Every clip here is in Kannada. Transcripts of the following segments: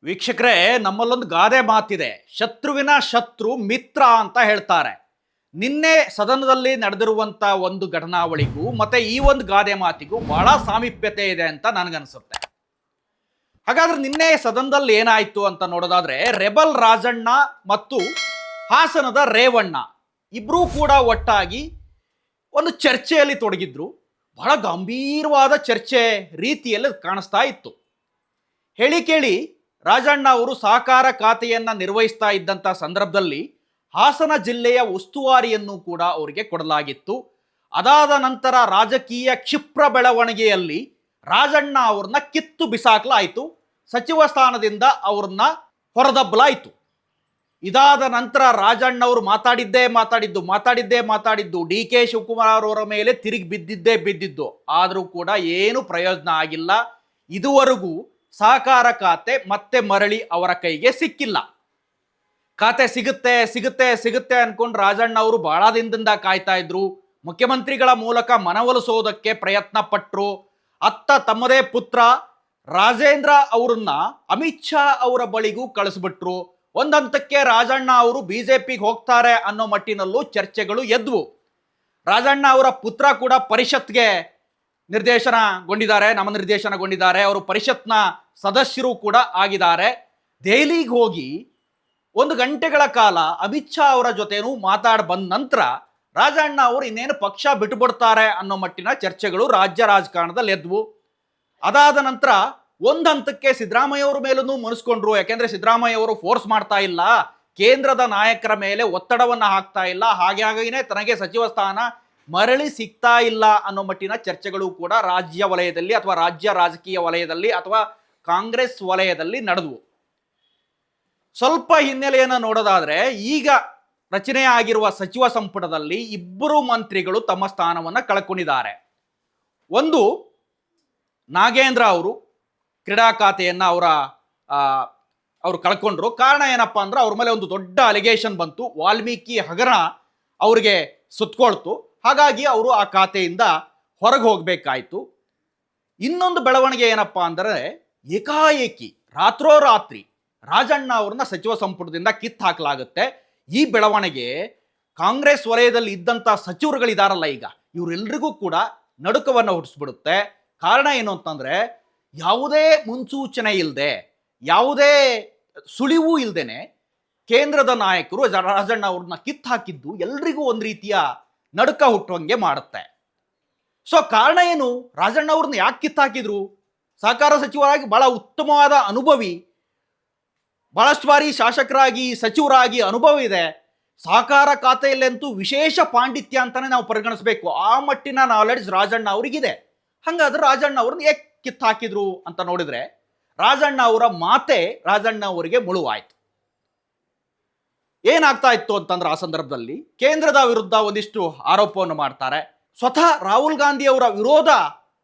ವೀಕ್ಷಕರೇ, ನಮ್ಮಲ್ಲೊಂದು ಗಾದೆ ಮಾತಿದೆ, ಶತ್ರುವಿನ ಶತ್ರು ಮಿತ್ರ ಅಂತ ಹೇಳ್ತಾರೆ. ನಿನ್ನೆ ಸದನದಲ್ಲಿ ನಡೆದಿರುವಂತ ಒಂದು ಘಟನಾವಳಿಗೂ ಮತ್ತೆ ಈ ಒಂದು ಗಾದೆ ಮಾತಿಗೂ ಬಹಳ ಸಾಮೀಪ್ಯತೆ ಇದೆ ಅಂತ ನನಗನ್ಸುತ್ತೆ. ಹಾಗಾದ್ರೆ ನಿನ್ನೆ ಸದನದಲ್ಲಿ ಏನಾಯ್ತು ಅಂತ ನೋಡೋದಾದ್ರೆ, ರೆಬಲ್ ರಾಜಣ್ಣ ಮತ್ತು ಹಾಸನದ ರೇವಣ್ಣ ಇಬ್ರೂ ಕೂಡ ಒಟ್ಟಾಗಿ ಒಂದು ಚರ್ಚೆಯಲ್ಲಿ ತೊಡಗಿದ್ರು. ಬಹಳ ಗಂಭೀರವಾದ ಚರ್ಚೆ ರೀತಿಯಲ್ಲಿ ಕಾಣಿಸ್ತಾ ಇತ್ತು. ಹೇಳಿ ಕೇಳಿ ರಾಜಣ್ಣ ಅವರು ಸಹಕಾರ ಖಾತೆಯನ್ನ ನಿರ್ವಹಿಸ್ತಾ ಇದ್ದಂಥ ಸಂದರ್ಭದಲ್ಲಿ ಹಾಸನ ಜಿಲ್ಲೆಯ ಉಸ್ತುವಾರಿಯನ್ನು ಕೂಡ ಅವರಿಗೆ ಕೊಡಲಾಗಿತ್ತು. ಅದಾದ ನಂತರ ರಾಜಕೀಯ ಕ್ಷಿಪ್ರ ಬೆಳವಣಿಗೆಯಲ್ಲಿ ರಾಜಣ್ಣ ಅವ್ರನ್ನ ಕಿತ್ತು ಬಿಸಾಕಲಾಯಿತು, ಸಚಿವ ಸ್ಥಾನದಿಂದ ಅವ್ರನ್ನ ಹೊರದಬ್ಬಲಾಯಿತು. ಇದಾದ ನಂತರ ರಾಜಣ್ಣ ಅವರು ಮಾತಾಡಿದ್ದು ಡಿ ಕೆ ಶಿವಕುಮಾರ್ ಅವರ ಮೇಲೆ ತಿರುಗಿ ಬಿದ್ದಿದ್ದು. ಆದರೂ ಕೂಡ ಏನು ಪ್ರಯೋಜನ ಆಗಿಲ್ಲ. ಇದುವರೆಗೂ ಸಹಕಾರ ಖಾತೆ ಮತ್ತೆ ಮರಳಿ ಅವರ ಕೈಗೆ ಸಿಕ್ಕಿಲ್ಲ. ಖಾತೆ ಸಿಗುತ್ತೆ ಅನ್ಕೊಂಡು ರಾಜಣ್ಣ ಅವರು ಬಹಳ ದಿನದಿಂದ ಕಾಯ್ತಾ ಇದ್ರು. ಮುಖ್ಯಮಂತ್ರಿಗಳ ಮೂಲಕ ಮನವೊಲಿಸೋದಕ್ಕೆ ಪ್ರಯತ್ನ ಪಟ್ಟರು. ಅತ್ತ ತಮ್ಮದೇ ಪುತ್ರ ರಾಜೇಂದ್ರ ಅವರನ್ನ ಅಮಿತ್ ಶಾ ಅವರ ಬಳಿಗೂ ಕಳಿಸ್ಬಿಟ್ರು. ಒಂದಂತಕ್ಕೆ ರಾಜಣ್ಣ ಅವರು ಬಿಜೆಪಿಗೆ ಹೋಗ್ತಾರೆ ಅನ್ನೋ ಮಟ್ಟಿನಲ್ಲೂ ಚರ್ಚೆಗಳು ಎದ್ವು. ರಾಜಣ್ಣ ಅವರ ಪುತ್ರ ಕೂಡ ಪರಿಷತ್ಗೆ ನಾಮನಿರ್ದೇಶನಗೊಂಡಿದ್ದಾರೆ. ಅವರು ಪರಿಷತ್ನ ಸದಸ್ಯರು ಕೂಡ ಆಗಿದ್ದಾರೆ. ದೆಹಲಿಗೆ ಹೋಗಿ 1 ಗಂಟೆಗಳ ಕಾಲ ಅಮಿತ್ ಶಾ ಅವರ ಜೊತೆನೂ ಬಂದ ನಂತರ ರಾಜಣ್ಣ ಅವರು ಇನ್ನೇನು ಪಕ್ಷ ಬಿಟ್ಟುಬಿಡ್ತಾರೆ ಅನ್ನೋ ಮಟ್ಟಿನ ಚರ್ಚೆಗಳು ರಾಜ್ಯ ರಾಜಕಾರಣದಲ್ಲಿ ಎದ್ವು. ಅದಾದ ನಂತರ ಒಂದು ಹಂತಕ್ಕೆ ಸಿದ್ದರಾಮಯ್ಯ ಅವರ ಮೇಲೂ ಮನಸ್ಕೊಂಡ್ರು. ಯಾಕೆಂದ್ರೆ ಸಿದ್ದರಾಮಯ್ಯ ಅವರು ಫೋರ್ಸ್ ಮಾಡ್ತಾ ಇಲ್ಲ, ಕೇಂದ್ರದ ನಾಯಕರ ಮೇಲೆ ಒತ್ತಡವನ್ನ ಹಾಕ್ತಾ ಇಲ್ಲ, ಹಾಗಾಗಿನೇ ತನಗೆ ಸಚಿವ ಸ್ಥಾನ ಮರಳಿ ಸಿಗ್ತಾ ಇಲ್ಲ ಅನ್ನೋ ಮಟ್ಟಿನ ಚರ್ಚೆಗಳು ಕೂಡ ರಾಜ್ಯ ವಲಯದಲ್ಲಿ ಅಥವಾ ರಾಜ್ಯ ರಾಜಕೀಯ ವಲಯದಲ್ಲಿ ಅಥವಾ ಕಾಂಗ್ರೆಸ್ ವಲಯದಲ್ಲಿ ನಡೆದವು. ಸ್ವಲ್ಪ ಹಿನ್ನೆಲೆಯನ್ನು ನೋಡೋದಾದ್ರೆ, ಈಗ ರಚನೆ ಆಗಿರುವ ಸಚಿವ ಸಂಪುಟದಲ್ಲಿ 2 ಮಂತ್ರಿಗಳು ತಮ್ಮ ಸ್ಥಾನವನ್ನು ಕಳ್ಕೊಂಡಿದ್ದಾರೆ. ಒಂದು ನಾಗೇಂದ್ರ ಅವರು ಕ್ರೀಡಾ ಖಾತೆಯನ್ನ ಅವರು ಕಳ್ಕೊಂಡ್ರು. ಕಾರಣ ಏನಪ್ಪಾ ಅಂದ್ರೆ, ಅವ್ರ ಮೇಲೆ ಒಂದು ದೊಡ್ಡ ಅಲಿಗೇಷನ್ ಬಂತು, ವಾಲ್ಮೀಕಿ ಹಗರಣ ಅವ್ರಿಗೆ ಸುತ್ತಕೊಳ್ತು. ಹಾಗಾಗಿ ಅವರು ಆ ಖಾತೆಯಿಂದ ಹೊರಗೆ ಹೋಗ್ಬೇಕಾಯ್ತು. ಇನ್ನೊಂದು ಬೆಳವಣಿಗೆ ಏನಪ್ಪಾ ಅಂದ್ರೆ, ಏಕಾಏಕಿ ರಾತ್ರೋರಾತ್ರಿ ರಾಜಣ್ಣ ಅವ್ರನ್ನ ಸಚಿವ ಸಂಪುಟದಿಂದ ಕಿತ್ತು ಹಾಕಲಾಗುತ್ತೆ. ಈ ಬೆಳವಣಿಗೆ ಕಾಂಗ್ರೆಸ್ ವಲಯದಲ್ಲಿ ಇದ್ದಂಥ ಸಚಿವರುಗಳಿದಾರಲ್ಲ, ಈಗ ಇವರೆಲ್ಲರಿಗೂ ಕೂಡ ನಡುಕವನ್ನು ಹುಟ್ಟಿಸ್ಬಿಡುತ್ತೆ. ಕಾರಣ ಏನು ಅಂತಂದ್ರೆ, ಯಾವುದೇ ಮುನ್ಸೂಚನೆ ಇಲ್ಲದೆ, ಯಾವುದೇ ಸುಳಿವು ಇಲ್ಲದೇನೆ ಕೇಂದ್ರದ ನಾಯಕರು ರಾಜಣ್ಣ ಅವ್ರನ್ನ ಕಿತ್ತು ಹಾಕಿದ್ದು ಎಲ್ರಿಗೂ ಒಂದು ರೀತಿಯ ನಡುಕ ಹುಟ್ಟುವಂಗೆ ಮಾಡುತ್ತೆ. ಸೊ ಕಾರಣ ಏನು? ರಾಜಣ್ಣ ಅವ್ರನ್ನ ಯಾಕೆ ಕಿತ್ತು ಹಾಕಿದ್ರು? ಸಹಕಾರ ಸಚಿವರಾಗಿ ಬಹಳ ಉತ್ತಮವಾದ ಅನುಭವಿ, ಬಹಳಷ್ಟು ಬಾರಿ ಶಾಸಕರಾಗಿ ಸಚಿವರಾಗಿ ಅನುಭವ ಇದೆ. ಸಹಕಾರ ಖಾತೆಯಲ್ಲಂತೂ ವಿಶೇಷ ಪಾಂಡಿತ್ಯ ಅಂತಾನೆ ನಾವು ಪರಿಗಣಿಸಬೇಕು. ಆ ಮಟ್ಟಿನ ನಾಲೆಡ್ಜ್ ರಾಜಣ್ಣ ಅವರಿಗಿದೆ. ಹಂಗಾದ್ರೆ ರಾಜಣ್ಣ ಅವ್ರನ್ನ ಏಕೆ ಕಿತ್ತು ಹಾಕಿದ್ರು ಅಂತ ನೋಡಿದ್ರೆ, ರಾಜಣ್ಣ ಅವರ ಮಾತೆ ರಾಜಣ್ಣ ಅವರಿಗೆ ಮುಳುವಾಯ್ತು. ಏನಾಗ್ತಾ ಇತ್ತು ಅಂತಂದ್ರೆ, ಆ ಸಂದರ್ಭದಲ್ಲಿ ಕೇಂದ್ರದ ವಿರುದ್ಧ ಒಂದಿಷ್ಟು ಆರೋಪವನ್ನು ಮಾಡ್ತಾರೆ. ಸ್ವತಃ ರಾಹುಲ್ ಗಾಂಧಿ ಅವರ ವಿರೋಧ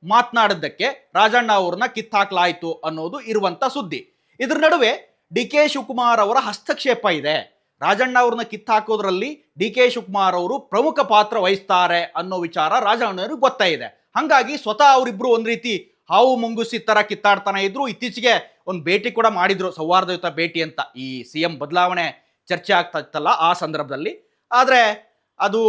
ಮಾತನಾಡಿದ್ದಕ್ಕೆ ರಾಜಣ್ಣ ಅವ್ರನ್ನ ಕಿತ್ತಾಕ್ಲಾಯ್ತು ಅನ್ನೋದು ಇರುವಂತ ಸುದ್ದಿ. ಇದ್ರ ನಡುವೆ ಡಿ ಕೆ ಶಿವಕುಮಾರ್ ಅವರ ಹಸ್ತಕ್ಷೇಪ ಇದೆ. ರಾಜಣ್ಣ ಅವ್ರನ್ನ ಕಿತ್ತಾಕೋದ್ರಲ್ಲಿ ಡಿ ಕೆ ಶಿವಕುಮಾರ್ ಅವರು ಪ್ರಮುಖ ಪಾತ್ರ ವಹಿಸ್ತಾರೆ ಅನ್ನೋ ವಿಚಾರ ರಾಜಣ್ಣವ್ರಿಗೆ ಗೊತ್ತೇ ಇದೆ. ಹಂಗಾಗಿ ಸ್ವತಃ ಅವರಿಬ್ರು ಒಂದ್ ರೀತಿ ಹಾವು ಮುಂಗುಸಿ ತರ ಕಿತ್ತಾಡ್ತಾನೆ ಇದ್ರು. ಇತ್ತೀಚೆಗೆ ಒಂದು ಭೇಟಿ ಕೂಡ ಮಾಡಿದ್ರು, ಸೌಹಾರ್ದಯುತ ಭೇಟಿ ಅಂತ, ಈ CM ಬದಲಾವಣೆ ಚರ್ಚೆ ಆಗ್ತಾ ಇತ್ತಲ್ಲ ಆ ಸಂದರ್ಭದಲ್ಲಿ. ಆದ್ರೆ ಅದು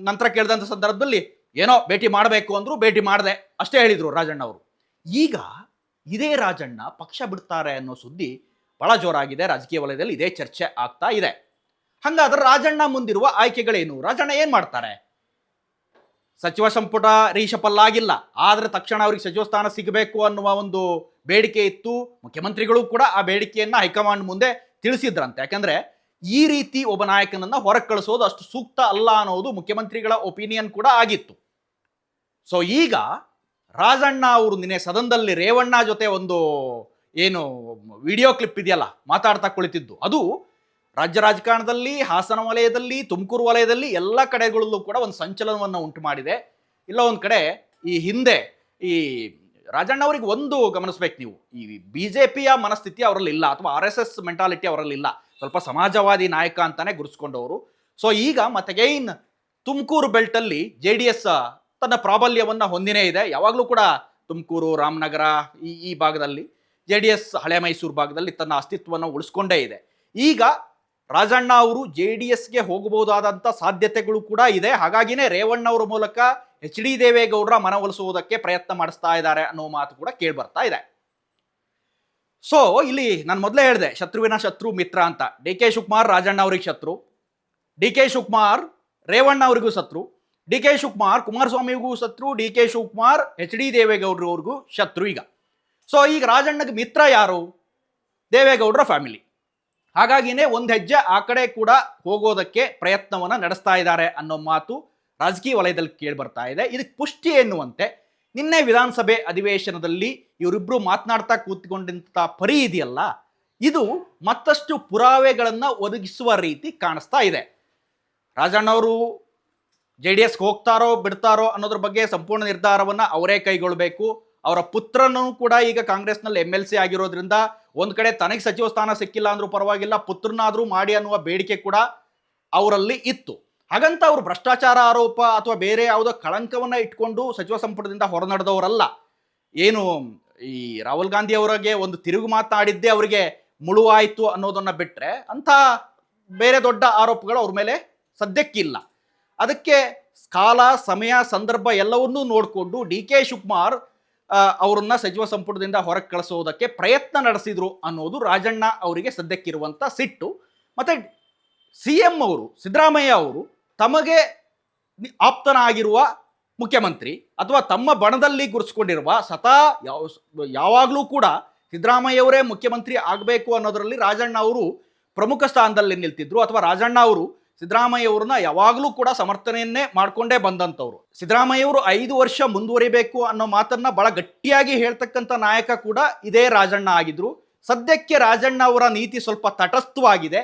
ನಂತರ ಕೇಳಿದಂಥ ಸಂದರ್ಭದಲ್ಲಿ ಏನೋ ಭೇಟಿ ಮಾಡಬೇಕು ಅಂದ್ರು, ಭೇಟಿ ಮಾಡದೆ ಅಷ್ಟೇ ಹೇಳಿದ್ರು ರಾಜಣ್ಣ ಅವರು. ಈಗ ಇದೇ ರಾಜಣ್ಣ ಪಕ್ಷ ಬಿಡ್ತಾರೆ ಅನ್ನೋ ಸುದ್ದಿ ಬಹಳ ಜೋರಾಗಿದೆ. ರಾಜಕೀಯ ವಲಯದಲ್ಲಿ ಇದೇ ಚರ್ಚೆ ಆಗ್ತಾ ಇದೆ. ಹಂಗಾದ್ರೆ ರಾಜಣ್ಣ ಮುಂದಿರುವ ಆಯ್ಕೆಗಳೇನು? ರಾಜಣ್ಣ ಏನ್ ಮಾಡ್ತಾರೆ? ಸಚಿವ ಸಂಪುಟ ರೀಶಫಲ್ ಆಗಿಲ್ಲ, ಆದ್ರೆ ತಕ್ಷಣ ಅವ್ರಿಗೆ ಸಚಿವ ಸ್ಥಾನ ಸಿಗಬೇಕು ಅನ್ನುವ ಒಂದು ಬೇಡಿಕೆ ಇತ್ತು. ಮುಖ್ಯಮಂತ್ರಿಗಳು ಕೂಡ ಆ ಬೇಡಿಕೆಯನ್ನ ಹೈಕಮಾಂಡ್ ಮುಂದೆ ತಿಳಿಸಿದ್ರಂತೆ. ಯಾಕಂದ್ರೆ ಈ ರೀತಿ ಒಬ್ಬ ನಾಯಕನನ್ನ ಹೊರಗೆ ಕಳಿಸೋದು ಅಷ್ಟು ಸೂಕ್ತ ಅಲ್ಲ ಅನ್ನೋದು ಮುಖ್ಯಮಂತ್ರಿಗಳ ಒಪಿನಿಯನ್ ಕೂಡ ಆಗಿತ್ತು. ಸೊ ಈಗ ರಾಜಣ್ಣ ಅವರು ನಿನ್ನೆ ಸದನದಲ್ಲಿ ರೇವಣ್ಣ ಜೊತೆ ಒಂದು ಏನು ವಿಡಿಯೋ ಕ್ಲಿಪ್ ಇದೆಯಲ್ಲ, ಮಾತಾಡ್ತಾ ಕುಳಿತಿದ್ದು, ಅದು ರಾಜ್ಯ ರಾಜಕಾರಣದಲ್ಲಿ, ಹಾಸನ ವಲಯದಲ್ಲಿ, ತುಮಕೂರು ವಲಯದಲ್ಲಿ ಎಲ್ಲ ಕಡೆಗಳಲ್ಲೂ ಕೂಡ ಒಂದು ಸಂಚಲನವನ್ನು ಉಂಟು ಮಾಡಿದೆ. ಇಲ್ಲ ಒಂದು ಕಡೆ ಈ ಹಿಂದೆ ಈ ರಾಜಣ್ಣ ಅವರಿಗೆ ಒಂದು ಗಮನಿಸ್ಬೇಕು ನೀವು, ಈ ಬಿಜೆಪಿಯ ಮನಸ್ಥಿತಿ ಅವರಲ್ಲಿ ಇಲ್ಲ, ಅಥವಾ RSS ಮೆಂಟಾಲಿಟಿ ಅವರಲ್ಲಿ ಇಲ್ಲ. ಸ್ವಲ್ಪ ಸಮಾಜವಾದಿ ನಾಯಕ ಅಂತಾನೆ ಗುರುಸ್ಕೊಂಡವರು. ಸೊ ಈಗ ಮತ್ತೆಗೈನ್ ತುಮಕೂರು ಬೆಲ್ಟಲ್ಲಿ JDS ತನ್ನ ಪ್ರಾಬಲ್ಯವನ್ನ ಹೊಂದಿನೇ ಇದೆ. ಯಾವಾಗಲೂ ಕೂಡ ತುಮಕೂರು, ರಾಮನಗರ ಈ ಭಾಗದಲ್ಲಿ JDS ಹಳೆ ಮೈಸೂರು ಭಾಗದಲ್ಲಿ ತನ್ನ ಅಸ್ತಿತ್ವವನ್ನು ಉಳಿಸ್ಕೊಂಡೇ ಇದೆ. ಈಗ ರಾಜಣ್ಣ ಅವರು JDSಗೆ ಹೋಗಬಹುದಾದಂಥ ಸಾಧ್ಯತೆಗಳು ಕೂಡ ಇದೆ. ಹಾಗಾಗಿನೇ ರೇವಣ್ಣ ಅವರ ಮೂಲಕ HD ದೇವೇಗೌಡರ ಮನವೊಲಿಸುವುದಕ್ಕೆ ಪ್ರಯತ್ನ ಮಾಡಿಸ್ತಾ ಇದ್ದಾರೆ ಅನ್ನೋ ಮಾತು ಕೂಡ ಕೇಳಿ ಬರ್ತಾ ಇದೆ. ಸೊ ಇಲ್ಲಿ ನಾನು ಮೊದಲೇ ಹೇಳಿದೆ, ಶತ್ರುವಿನ ಶತ್ರು ಮಿತ್ರ ಅಂತ. DK ಶಿವಕುಮಾರ್ ರಾಜಣ್ಣ ಅವ್ರಿಗೆ ಶತ್ರು, DK ಶಿವಕುಮಾರ್ ರೇವಣ್ಣ ಅವರಿಗೂ ಶತ್ರು, DK ಶಿವಕುಮಾರ್ ಕುಮಾರಸ್ವಾಮಿಗೂ ಶತ್ರು, DK ಶಿವಕುಮಾರ್ HD ದೇವೇಗೌಡರವ್ರಿಗೂ ಶತ್ರು. ಈಗ ರಾಜಣ್ಣಗೆ ಮಿತ್ರ ಯಾರು? ದೇವೇಗೌಡರ ಫ್ಯಾಮಿಲಿ. ಹಾಗಾಗಿನೇ ಒಂದು ಹೆಜ್ಜೆ ಆ ಕಡೆ ಕೂಡ ಹೋಗೋದಕ್ಕೆ ಪ್ರಯತ್ನವನ್ನ ನಡೆಸ್ತಾ ಇದ್ದಾರೆ ಅನ್ನೋ ಮಾತು ರಾಜಕೀಯ ವಲಯದಲ್ಲಿ ಕೇಳಿ ಬರ್ತಾ ಇದೆ. ಇದಕ್ಕೆ ಪುಷ್ಟಿ ಎನ್ನುವಂತೆ ನಿನ್ನೆ ವಿಧಾನಸಭೆ ಅಧಿವೇಶನದಲ್ಲಿ ಇವರಿಬ್ರು ಮಾತನಾಡ್ತಾ ಕೂತ್ಕೊಂಡಿದ್ದ ಪರಿ ಇದೆಯಲ್ಲ, ಇದು ಮತ್ತಷ್ಟು ಪುರಾವೆಗಳನ್ನ ಒದಗಿಸುವ ರೀತಿ ಕಾಣಿಸ್ತಾ ಇದೆ. ರಾಜಣ್ಣವರು JDSಗೆ ಹೋಗ್ತಾರೋ ಬಿಡ್ತಾರೋ ಅನ್ನೋದ್ರ ಬಗ್ಗೆ ಸಂಪೂರ್ಣ ನಿರ್ಧಾರವನ್ನ ಅವರೇ ಕೈಗೊಳ್ಳಬೇಕು. ಅವರ ಪುತ್ರನೂ ಕೂಡ ಈಗ ಕಾಂಗ್ರೆಸ್ನಲ್ಲಿ MLC ಆಗಿರೋದ್ರಿಂದ ಒಂದ್ ಕಡೆ ತನಗೆ ಸಚಿವ ಸ್ಥಾನ ಸಿಕ್ಕಿಲ್ಲ ಅಂದ್ರೂ ಪರವಾಗಿಲ್ಲ, ಪುತ್ರನಾದ್ರೂ ಮಾಡಿ ಅನ್ನುವ ಬೇಡಿಕೆ ಕೂಡ ಅವರಲ್ಲಿ ಇತ್ತು. ಹಾಗಂತ ಅವರು ಭ್ರಷ್ಟಾಚಾರ ಆರೋಪ ಅಥವಾ ಬೇರೆ ಯಾವುದೋ ಕಳಂಕವನ್ನ ಇಟ್ಕೊಂಡು ಸಚಿವ ಸಂಪುಟದಿಂದ ಹೊರನಡೆದವರಲ್ಲ. ಏನು ಈ ರಾಹುಲ್ ಗಾಂಧಿ ಅವರಿಗೆ ಒಂದು ತಿರುಗು ಮಾತನಾಡಿದ್ದೇ ಅವರಿಗೆ ಮುಳುವಾಯಿತು ಅನ್ನೋದನ್ನ ಬಿಟ್ರೆ ಅಂತ ಬೇರೆ ದೊಡ್ಡ ಆರೋಪಗಳು ಅವ್ರ ಮೇಲೆ ಸದ್ಯಕ್ಕಿಲ್ಲ. ಅದಕ್ಕೆ ಕಾಲ, ಸಮಯ, ಸಂದರ್ಭ ಎಲ್ಲವನ್ನೂ ನೋಡಿಕೊಂಡು DK ಶಿವಕುಮಾರ್ ಅವರನ್ನ ಸಚಿವ ಸಂಪುಟದಿಂದ ಹೊರಗೆ ಕಳಿಸೋದಕ್ಕೆ ಪ್ರಯತ್ನ ನಡೆಸಿದ್ರು ಅನ್ನೋದು ರಾಜಣ್ಣ ಅವರಿಗೆ ಸದ್ಯಕ್ಕಿರುವಂಥ ಸಿಟ್ಟು. ಮತ್ತೆ CM ಅವರು ಸಿದ್ದರಾಮಯ್ಯ ಅವರು ತಮಗೆ ಆಪ್ತನಾಗಿರುವ ಮುಖ್ಯಮಂತ್ರಿ ಅಥವಾ ತಮ್ಮ ಬಣದಲ್ಲಿ ಗುರುತಿಸಿಕೊಂಡಿರುವ ಯಾವಾಗಲೂ ಕೂಡ ಸಿದ್ದರಾಮಯ್ಯವರೇ ಮುಖ್ಯಮಂತ್ರಿ ಆಗಬೇಕು ಅನ್ನೋದರಲ್ಲಿ ರಾಜಣ್ಣ ಅವರು ಪ್ರಮುಖ ಸ್ಥಾನದಲ್ಲಿ ನಿಲ್ತಿದ್ರು. ಅಥವಾ ರಾಜಣ್ಣ ಅವರು ಸಿದ್ದರಾಮಯ್ಯ ಅವ್ರನ್ನ ಯಾವಾಗಲೂ ಕೂಡ ಸಮರ್ಥನೆಯನ್ನೇ ಮಾಡ್ಕೊಂಡೇ ಬಂದಂಥವ್ರು. ಸಿದ್ದರಾಮಯ್ಯವರು 5 ವರ್ಷ ಮುಂದುವರಿಬೇಕು ಅನ್ನೋ ಮಾತನ್ನ ಬಹಳ ಗಟ್ಟಿಯಾಗಿ ಹೇಳ್ತಕ್ಕಂಥ ನಾಯಕ ಕೂಡ ಇದೇ ರಾಜಣ್ಣ ಆಗಿದ್ರು. ಸದ್ಯಕ್ಕೆ ರಾಜಣ್ಣ ಅವರ ನೀತಿ ಸ್ವಲ್ಪ ತಟಸ್ಥವಾಗಿದೆ.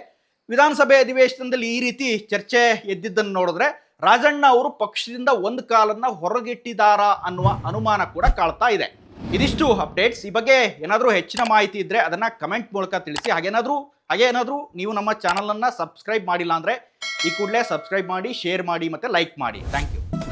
ವಿಧಾನಸಭೆ ಅಧಿವೇಶನದಲ್ಲಿ ಈ ರೀತಿ ಚರ್ಚೆ ಎದ್ದಿದ್ದನ್ನು ನೋಡಿದ್ರೆ ರಾಜಣ್ಣ ಅವರು ಪಕ್ಷದಿಂದ ಒಂದು ಕಾಲನ್ನ ಹೊರಗಿಟ್ಟಿದ್ದಾರಾ ಅನ್ನುವ ಅನುಮಾನ ಕೂಡ ಕಾಡ್ತಾ ಇದೆ. ಇದಿಷ್ಟು ಅಪ್ಡೇಟ್ಸ್. ಈ ಬಗ್ಗೆ ಏನಾದರೂ ಹೆಚ್ಚಿನ ಮಾಹಿತಿ ಇದ್ದರೆ ಅದನ್ನು ಕಮೆಂಟ್ ಮೂಲಕ ತಿಳಿಸಿ. ಹಾಗೇನಾದರೂ ನೀವು ನಮ್ಮ ಚಾನಲನ್ನು ಸಬ್ಸ್ಕ್ರೈಬ್ ಮಾಡಿಲ್ಲ ಅಂದರೆ ಈ ಕೂಡಲೇ ಸಬ್ಸ್ಕ್ರೈಬ್ ಮಾಡಿ, ಶೇರ್ ಮಾಡಿ ಮತ್ತು ಲೈಕ್ ಮಾಡಿ. Thank you.